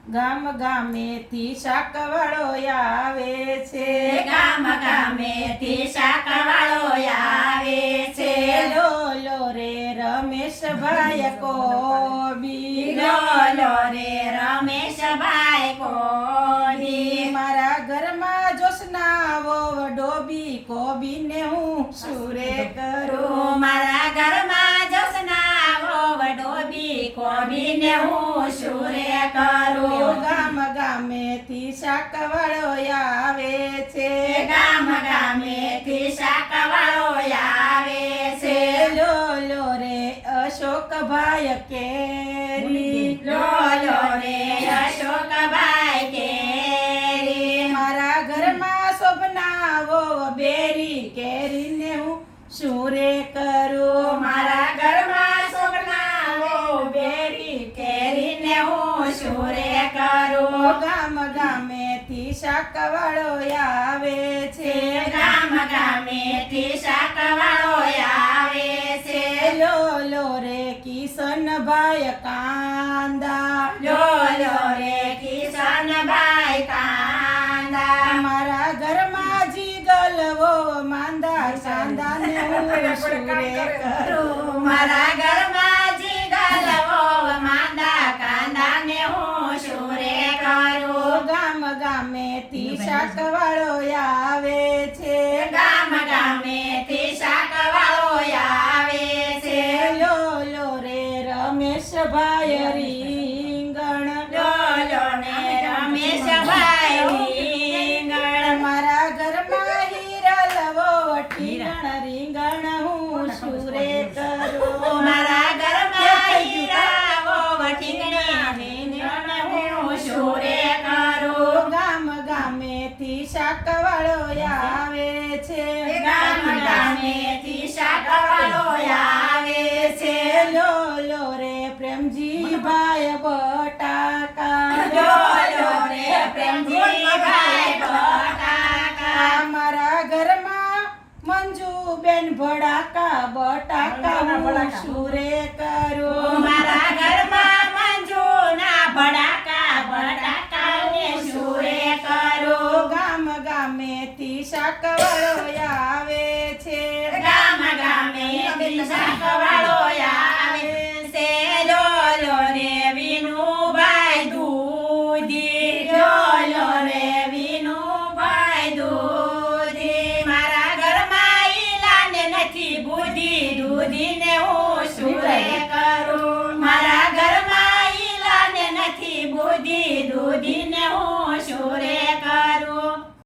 ગામ ગામેથી શાકવાળો આવે છે, ગામ ગામેથી શાકવાળો આવે છે. લોલો રે રમેશભાઈ કોબી, લોલો રે રમેશભાઈ કોબી. મારા ઘરમાં જોશના વહુ ડોબી, કોબીને હું સુરે કરું. મારા ઘરમાં જોશના વહુ ડોબી, કોબીને હું સુરે કરું. ગામ ગામેથી શાકવાળો આવે છે, ગામ ગામેથી શાકવાળો આવે છે. લોલો રે અશોકભાઈ કેરી, લોલો રે અશોકભાઈ કેરી. મારા ઘરમાં શોભના વહુ બેરી, કેરીને હું સુરે કરું. મારા ઘરમાં શોભના વહુ બેરી, કેરીને હું સુરે કરું. ગામ ગામેથી શાકવાળો આવે છે, ગામ ગામેથી શાકવાળો આવે છે. લોલો રે કિશનભાઈ કાંદા, લોલો રે કિશનભાઈ કાંદા. મારા ઘરમાં જીગલ વહુ માંદા, સાંદાને હું સુરે કરું. મારા ઘરમાં જીગલ વહુ માંદા, કાંદાને હું સુરે કરું. ગામ ગામેથી શાકવાળો આવે છે, ગામ ગામેથી શાકવાળો આવે છે. લોલો રે રમેશભાઈ રીંગણ, લોલો ને રમેશભાઈ રીંગણ. મારા ઘરમાં હીરલ વહુ ઠીંગણ, રીંગણ હું સુરે કરું. મારા ઘરમાં હીરા વહુ ઠીંગણ, રીંગણ હું સુરે કરું. ગામ ગામેથી શાકવાળો આવે છે, ગામ ગામેથી શાકવાળો આવે છે. લોલો રે પ્રેમજીભાઈ બટાકા, લોલો રે પ્રેમજીભાઈ બટાકા. મારા ઘરમાં મંજુબેન ભડાકા, બટાકા હું સુરે કરું. મારા ઘરમાં